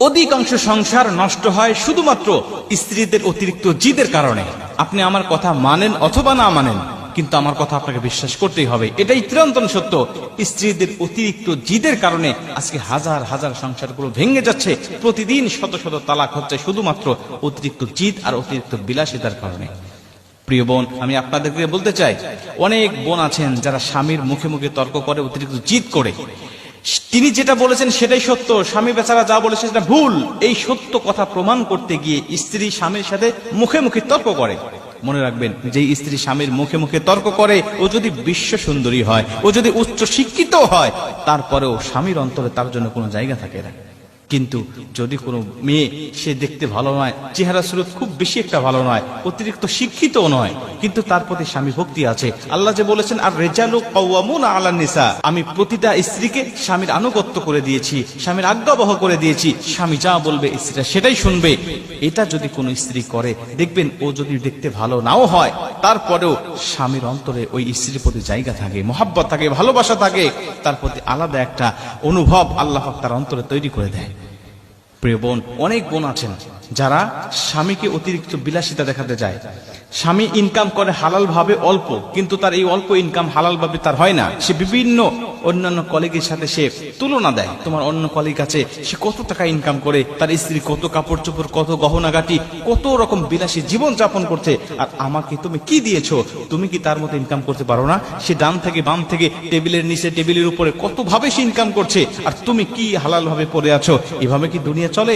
অধিকাংশ সংসার নষ্ট হয় শুধুমাত্র স্ত্রীদের অতিরিক্ত জিদের কারণে। আপনি আমার কথা মানেন অথবা না মানেন, কিন্তু আমার কথা আপনাকে বিশ্বাস করতেই হবে, এটাই চিরন্তন সত্য। স্ত্রীদের অতিরিক্ত জিদের কারণে আজকে হাজার হাজার সংসারগুলো ভেঙে যাচ্ছে, প্রতিদিন শত শত তালাক হচ্ছে শুধুমাত্র অতিরিক্ত জিদ আর অতিরিক্ত বিলাসিতার কারণে। প্রিয় বোন, আমি আপনাদেরকে বলতে চাই, অনেক বোন আছেন যারা স্বামীর মুখে মুখে তর্ক করে, অতিরিক্ত জিদ করে। তিনি যেটা বলেছেন সেটাই সত্য, স্বামী বেচারা যা বলেছে সেটা ভুল। এই সত্য কথা প্রমাণ করতে গিয়ে স্ত্রী স্বামীর সাথে মুখে মুখে তর্ক করে। মনে রাখবেন, যে স্ত্রী স্বামীর মুখে মুখে তর্ক করে, ও যদি বিশ্ব সুন্দরী হয়, ও যদি উচ্চ শিক্ষিত হয়, তারপরেও স্বামীর অন্তরে তার জন্য কোনো জায়গা থাকে না। কিন্তু যদি কোনো মেয়ে, সে দেখতে ভালো নয়, চেহারা সুরত খুব বেশি একটা ভালো নয়, অতিরিক্ত শিক্ষিতও নয়, কিন্তু তার প্রতি স্বামী ভক্তি আছে। আল্লাহ যে বলেছেন, আর রিজালু কাওয়ামুনা আলান নিসা, আমি প্রতিটা স্ত্রীকে স্বামীর আনুগত্য করে দিয়েছি, স্বামীর আজ্ঞাবহ করে দিয়েছি, স্বামী যা বলবে স্ত্রীরা সেটাই শুনবে। এটা যদি কোনো স্ত্রী করে, দেখবেন ও যদি দেখতে ভালো নাও হয়, তারপরেও স্বামীর অন্তরে ওই স্ত্রীর প্রতি জায়গা থাকে, মহাব্বত থাকে, ভালোবাসা থাকে, তার প্রতি আলাদা একটা অনুভব আল্লাহ তার অন্তরে তৈরি করে দেয়। প্রিয় বোন, অনেক বোন আছেন যারা স্বামীকে অতিরিক্ত বিলাসিতা দেখাতে যায়। স্বামী ইনকাম করে হালাল ভাবে অল্প, কিন্তু তার এই অল্প ইনকাম হালাল ভাবে তার হয় না। সে বিভিন্ন অন্যান্য কলিগের সাথে সে তুলনা দেয়, তোমার অন্য কলিগ আছে, সে কত টাকা ইনকাম করে, তার স্ত্রী কত কাপড় চোপড়, কত গহনাগাটি, কত রকম বিলাসী জীবন যাপন করছে, আর আমাকে তুমি কি দিয়েছো? তুমি কি তার মতো ইনকাম করতে পারো না? সে ডান থেকে বাম থেকে, টেবিলের নিচে, টেবিলের উপরে, কত ভাবে সে ইনকাম করছে, আর তুমি কি হালাল ভাবে পড়ে আছো? এভাবে কি দুনিয়া চলে?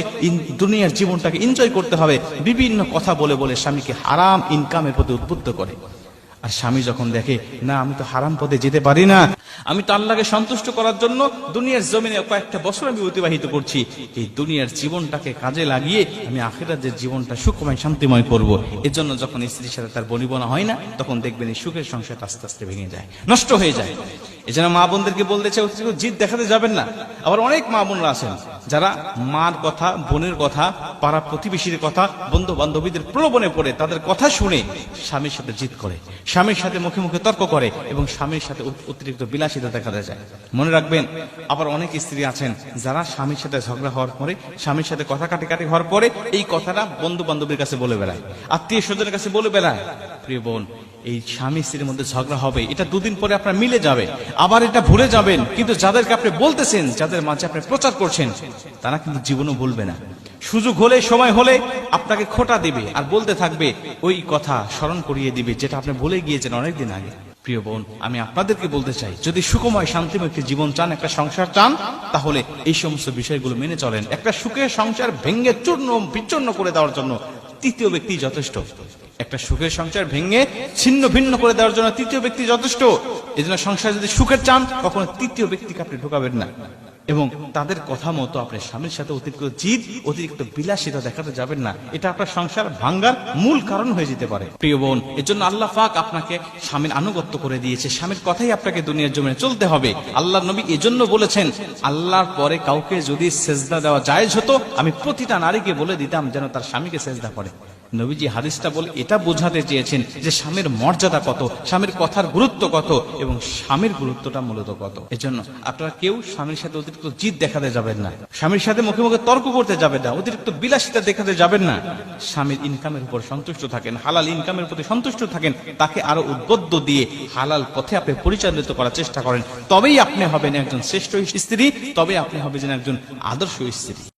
দুনিয়ার জীবনটাকে এনজয় করতে হবে। বিভিন্ন কথা বলে বলে স্বামীকে হারাম ইনকামের প্রতি উদ্বুদ্ধ করে। আর স্বামী যখন দেখে, না আমি তো হারাম পথে যেতে পারি না, আমি তো আল্লাহকে সন্তুষ্ট করার জন্য দুনিয়ার জমিনে কয়েকটা বছর আমি অতিবাহিত করছি, এই দুনিয়ার জীবনটাকে কাজে লাগিয়ে আমি আখিরাতের জীবনটা সুখময় শান্তিময় করব। এজন্য যখন স্ত্রীর সাথে তার বনিবনা হয় না, তখন দেখবেন এই সুখের সংসার আস্তে আস্তে ভেঙে যায়, নষ্ট হয়ে যায়। এজন্য মা বোনদেরকে বলতে চাই, জিদ দেখাতে যাবেন না। আবার অনেক মা বোনরা আছেন যারা মার কথা, বোনের কথা, পাড়া প্রতিবেশীর কথা, বন্ধু বান্ধবীদের প্রলোভনে পড়ে তাদের কথা শুনে স্বামীর সাথে জিদ করে, স্বামীর সাথে মুখে মুখে তর্ক করে, এবং স্বামীর সাথে অতিরিক্ত বিলাসিতা দেখাতে যায়। মনে রাখবেন, আবার অনেক স্ত্রী আছেন যারা স্বামীর সাথে ঝগড়া হওয়ার পরে, স্বামীর সাথে কথা কাটি হওয়ার পরে এই কথাটা বন্ধু বান্ধবীর কাছে বলে বেড়ায়, আত্মীয় স্বজনের কাছে বলে বেড়ায়। প্রিয় বোন, এই স্বামী স্ত্রীর মধ্যে ঝগড়া হবে, এটা দুদিন পরে আপনার মিলে যাবে, আবার এটা ভুলে যাবেন। কিন্তু যাদেরকে আপনি বলতেছেন, যাদের মাঝে আপনি প্রচার করছেন, তারা কিন্তু জীবনও ভুলবে না। সুযোগ হলে, সময় হলে আপনাকে খোঁটা দিবে আর বলতে থাকবে, ওই কথা স্মরণ করিয়ে দিবে যেটা আপনি ভুলে গিয়েছেন অনেকদিন আগে। প্রিয় বোন, আমি আপনাদেরকে বলতে চাই, যদি সুখময় শান্তিময় একটি জীবন চান, একটা সংসার চান, তাহলে এই সমস্ত বিষয়গুলো মেনে চলেন। একটা সুখের সংসার ভেঙে চূর্ণ বিচ্ছিন্ন করে দেওয়ার জন্য তৃতীয় ব্যক্তি যথেষ্ট। একটা সুখের সংসার ভেঙে ছিন্ন ভিন্ন করে দেওয়ার জন্য তৃতীয় ব্যক্তি যথেষ্ট। এই জন্য সংসার যদি সুখের চান, কখনো তৃতীয় ব্যক্তিকে আপনি ঢোকাবেন না, এবং তাদের কথা মতো আপনি স্বামীর সাথে অতিরিক্ত জিদ, অতিরিক্ত বিলাসিতা দেখাতে যাবেন না। এটা আপনার সংসার ভাঙ্গার মূল কারণ হয়ে যেতে পারে। প্রিয় বোন, এর জন্য আল্লাহ পাক আপনাকে স্বামীর আনুগত্য করে দিয়েছে, স্বামীর কথাই আপনাকে দুনিয়ার জমিনে চলতে হবে। আল্লাহর নবী এজন্য বলেছেন, আল্লাহর পরে কাউকে যদি সেজদা দেওয়া জায়েজ হতো, আমি প্রতিটা নারীকে বলে দিতাম যেন তার স্বামীকে সেজদা করে। নবীজি হাদিসটা বলে এটা বোঝাতে চেয়েছেন যে স্বামীর মর্যাদা কত, স্বামীর কথার গুরুত্ব কত, এবং স্বামীর গুরুত্বটা মূলত কত। এজন্য আপনারা কেউ স্বামীর সাথে অতিরিক্ত জিদ দেখাতে যাবেন না, স্বামীর সাথে মুখে মুখে তর্ক করতে যাবেন না, অতিরিক্ত বিলাসিতা দেখাতে যাবেন না। স্বামীর ইনকামের উপর সন্তুষ্ট থাকেন, হালাল ইনকামের প্রতি সন্তুষ্ট থাকেন, তাকে আরো উদ্বুদ্ধ দিয়ে হালাল পথে আপনি পরিচালিত করার চেষ্টা করেন। তবেই আপনি হবেন একজন শ্রেষ্ঠ স্ত্রী, তবেই আপনি হবেন একজন আদর্শ স্ত্রী।